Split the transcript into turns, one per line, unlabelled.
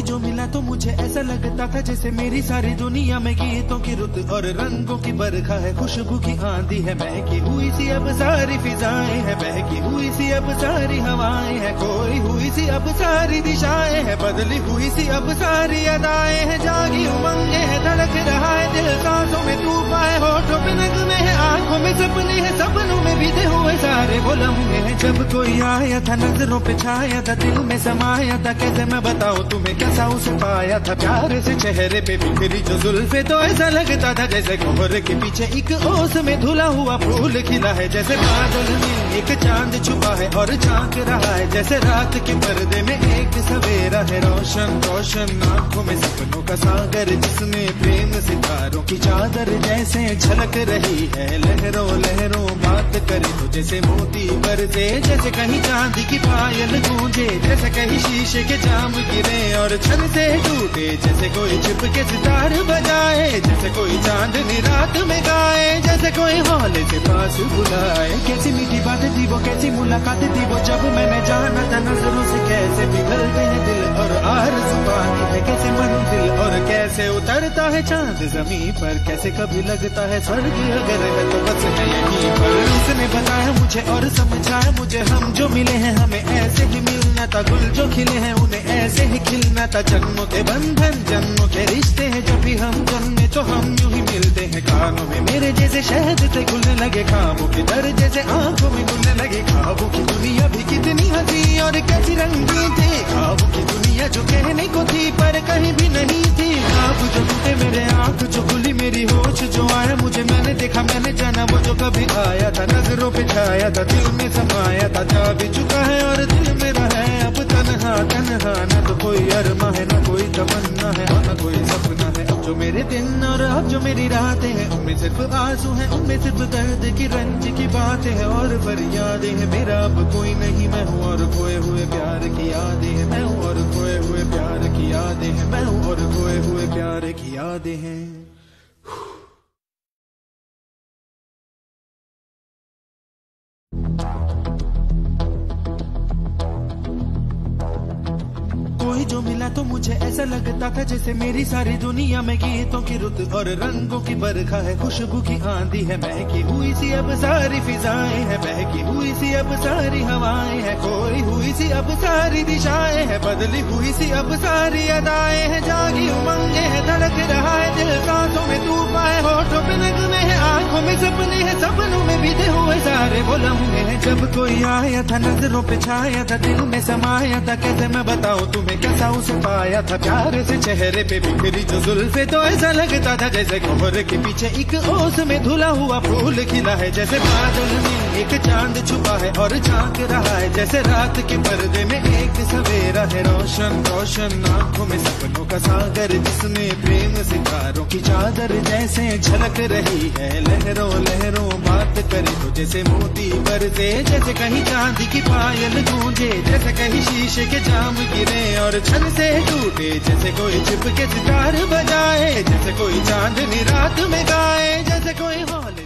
जो मिला तो मुझे ऐसा लगता था जैसे मेरी सारी दुनिया में गीतों की रुत और रंगों की बरखा है, खुशबू की आंधी है, बहकी हुई सी अब सारी फिजाएं हैं, बहकी हुई सी अब सारी हवाएं हैं, खोई हुई सी अब सारी दिशाएं हैं, बदली हुई सी अब सारी अदाएं हैं, जागी उमंगे है, धड़क रहा है दिल, सांसों में तूफान है, होठों पे नगमे है, आंखों में सपने हैं, सपनों में बीते हुए सारे वो लम्हे हैं। जब कोई आया था नजरों पे छाया था, दिल में समाया था, कैसे मैं बताऊं तुम्हें कैसा उसे पाया था, प्यारे से चेहरे पे बिखरी जो जुल्फे तो ऐसा लगता था जैसे कोहरे के पीछे एक ओस में धुला हुआ फूल खिला है, जैसे बादल में एक चांद छुपा है और झांक रहा है, जैसे रात के पर्दे में एक सवेरा है, रोशन रोशन आंखों में सपनों का सागर, जिसमें प्रेम सितारों की चादर जैसे झलक रही है, लहरों लहरों बात करे तो जैसे मोती बरसे, जैसे कहीं चांदी की पायल गूंजे, जैसे कहीं शीशे के जाम गिरे और छन से टूटे, जैसे कोई छिप के सितार बजाए, जैसे कोई चांदनी रात में गाए, जैसे कोई हौले से पास बुलाए। कैसी मीठी बातें थी वो, कैसी मुलाकातें थी वो, जब मैंने जाना था नजरों से कैसे पिघलते हैं दिल और आरज़ू पानी है, कैसे मंजिल और कैसे उतरता है चांद जमीन पर, कैसे कभी लगता है स्वर्ग अगर है तो बस है यहीं पर। उसने बताया मुझे और समझाया मुझे, हम जो मिले हैं हमें ऐसे ही मिलना था, गुल जो खिले हैं उन्हें ऐसे ही खिलना था, जन्मों के बंधन जन्मों के रिश्ते हैं, जब भी हम जन्मे तो हम यूं ही मिलते हैं, कानों में मेरे जैसे शहद से घुलने लगे, खाबों के दर जैसे आंखों में घुलने लगे, ख्वाबों की दुनिया भी कितनी हंसी और कैसी रंगीन थी, ख्वाबों की दुनिया जो कहने को थी पर कहीं भी नहीं थी, ख्वाब जो टूटे मेरे आंख जो खुली मेरी होश जो आया मुझे, मैंने देखा मैंने जाना वो जो कभी आया था, नजरों पे छाया था, दिल में समाया था, जा भी चुका है और दिल मेरा है अब तन्हा तन्हा, न तो कोई अरमा है न कोई तमन्ना है और न कोई सपना है, अब जो मेरे दिन और अब जो मेरी रातें हैं उनमें सिर्फ आंसू हैं, उनमें सिर्फ दर्द की रंज की बातें हैं और फरियादें हैं, मेरा अब कोई नहीं, मैं हूँ और खोए हुए प्यार की यादें हैं, मैं हूँ और खोए हुए प्यार की यादें हैं, मैं हूँ और खोए हुए प्यार की यादें हैं। कोई जो मिला तो मुझे ऐसा लगता था जैसे मेरी सारी दुनिया में गीतों की रुत और रंगों की बरखा है, खुशबू की आंधी है, बहकी हुई सी अब सारी फिजाएं हैं, बहकी हुई सी अब सारी हवाएं हैं, खोई हुई सी अब सारी दिशाएं हैं, बदली हुई सी अब सारी अदाएं हैं, जागी उमंगे है, धड़क रहा है दिल, सांसों में तूफान है, होठों पे नगमे है, आंखों में सपने हैं, सपनों में बीते हुए सारे वो लम्हे हैं। जब कोई आया था नजरों पे छाया था, दिल में समाया था, कैसे मैं बताऊं तुम्हें कैसा उसे पाया था, प्यारे से चेहरे पे बिखरी जो जुल्फे तो ऐसा लगता था जैसे कोहरे के पीछे एक ओस में धुला हुआ फूल खिला है, जैसे बादल में एक चांद छुपा है और झांक रहा है, जैसे रात के पर्दे में एक सवेरा है, रोशन रोशन आंखों में सपनों का सागर, जिसमें प्रेम सितारों की चादर जैसे झलक रही है, लहरों लहरों बात करे तो जैसे मोती बरसे, जैसे कहीं चांदी की पायल गूंजे, जैसे कहीं शीशे के जाम गिरे और छन से टूटे, जैसे कोई छिप के सितार बजाए, जैसे कोई चांदनी रात में गाए, जैसे कोई हौले